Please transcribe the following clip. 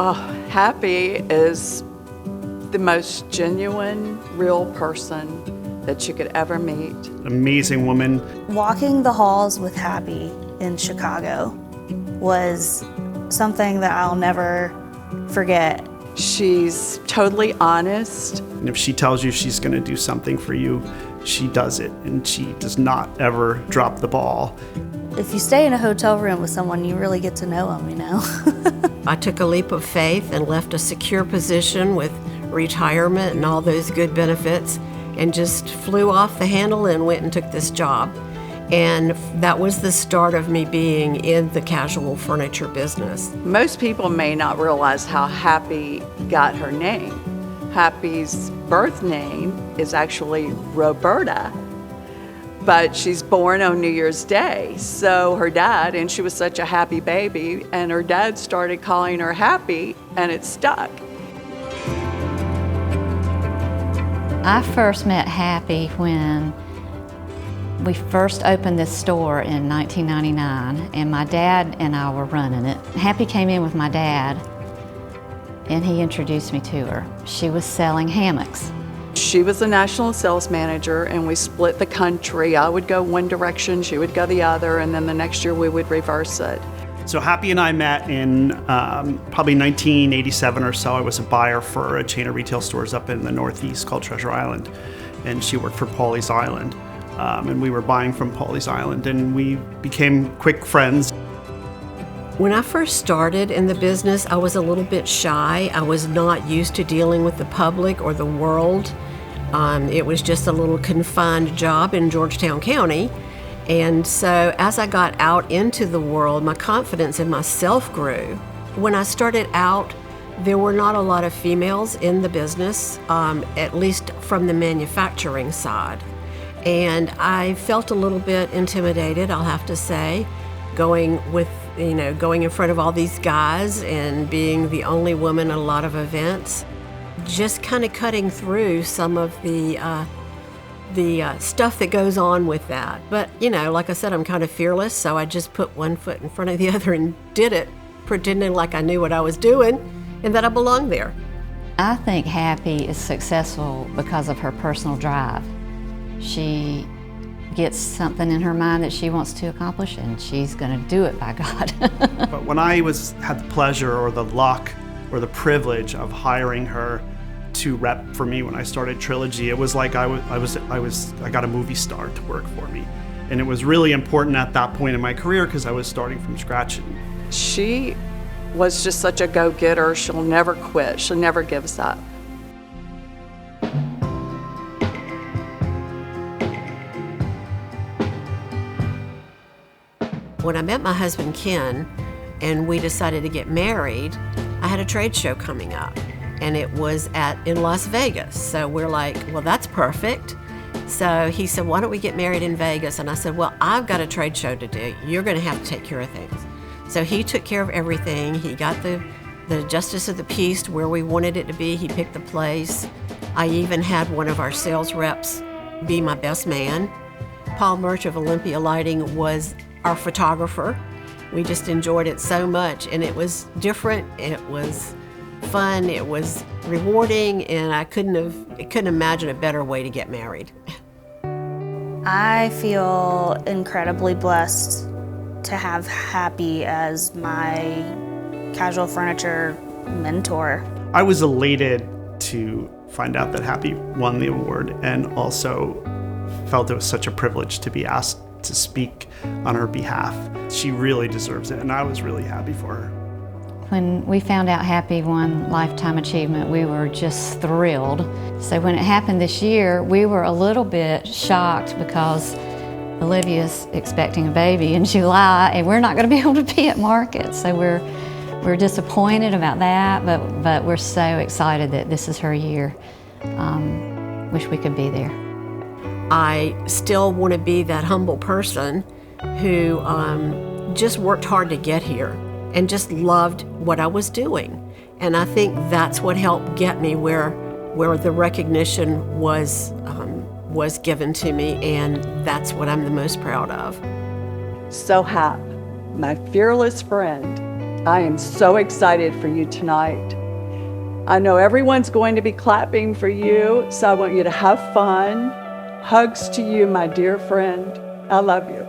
Oh, Happy is the most genuine, real person that you could ever meet. Amazing woman. Walking the halls with Happy in Chicago was something that I'll never forget. She's totally honest. And if she tells you she's going to do something for you, she does it, and she does not ever drop the ball. If you stay in a hotel room with someone, you really get to know them, you know? I took a leap of faith and left a secure position with retirement and all those good benefits and just flew off the handle and went and took this job. And that was the start of me being in the casual furniture business. Most people may not realize how Happy got her name. Happy's birth name is actually Roberta, but she's born on New Year's Day. So her dad, and she was such a happy baby, and her dad started calling her Happy, and it stuck. I first met Happy when we first opened this store in 1999, and my dad and I were running it. Happy came in with my dad, and he introduced me to her. She was selling hammocks. She was a national sales manager, and we split the country. I would go one direction, she would go the other, and then the next year we would reverse it. So Happy and I met in probably 1987 or so. I was a buyer for a chain of retail stores up in the Northeast called Treasure Island, and she worked for Pawleys Island. And we were buying from Pawleys Island, and we became quick friends. When I first started in the business, I was a little bit shy. I was not used to dealing with the public or the world. It was just a little confined job in Georgetown County. And so as I got out into the world, my confidence in myself grew. When I started out, there were not a lot of females in the business, at least from the manufacturing side. And I felt a little bit intimidated, I'll have to say, going in front of all these guys and being the only woman at a lot of events. Just kind of cutting through some of the stuff that goes on with that. But, like I said, I'm kind of fearless, so I just put one foot in front of the other and did it, pretending like I knew what I was doing and that I belonged there. I think Happy is successful because of her personal drive. She gets something in her mind that she wants to accomplish, and she's going to do it, by God. But when I had the pleasure or the luck or the privilege of hiring her to rep for me when I started Trilogy, it was like I got a movie star to work for me. And it was really important at that point in my career because I was starting from scratch. She was just such a go-getter. She'll never quit. She'll never give us up. When I met my husband, Ken, and we decided to get married, I had a trade show coming up, and it was in Las Vegas. So we're like, well, that's perfect. So he said, why don't we get married in Vegas? And I said, well, I've got a trade show to do. You're going to have to take care of things. So he took care of everything. He got the justice of the peace to where we wanted it to be. He picked the place. I even had one of our sales reps be my best man. Paul Murch of Olympia Lighting was our photographer. We just enjoyed it so much, and it was different, it was fun, it was rewarding, and I couldn't imagine a better way to get married. I feel incredibly blessed to have Happy as my casual furniture mentor. I was elated to find out that Happy won the award, and also felt it was such a privilege to be asked to speak on her behalf. She really deserves it, and I was really happy for her. When we found out Happy won Lifetime Achievement, we were just thrilled. So when it happened this year, we were a little bit shocked because Olivia's expecting a baby in July, and we're not going to be able to be at market. So we're disappointed about that, but we're so excited that this is her year. Wish we could be there. I still want to be that humble person who just worked hard to get here and just loved what I was doing. And I think that's what helped get me where the recognition was given to me, and that's what I'm the most proud of. So Hap, my fearless friend, I am so excited for you tonight. I know everyone's going to be clapping for you, so I want you to have fun. Hugs to you, my dear friend. I love you.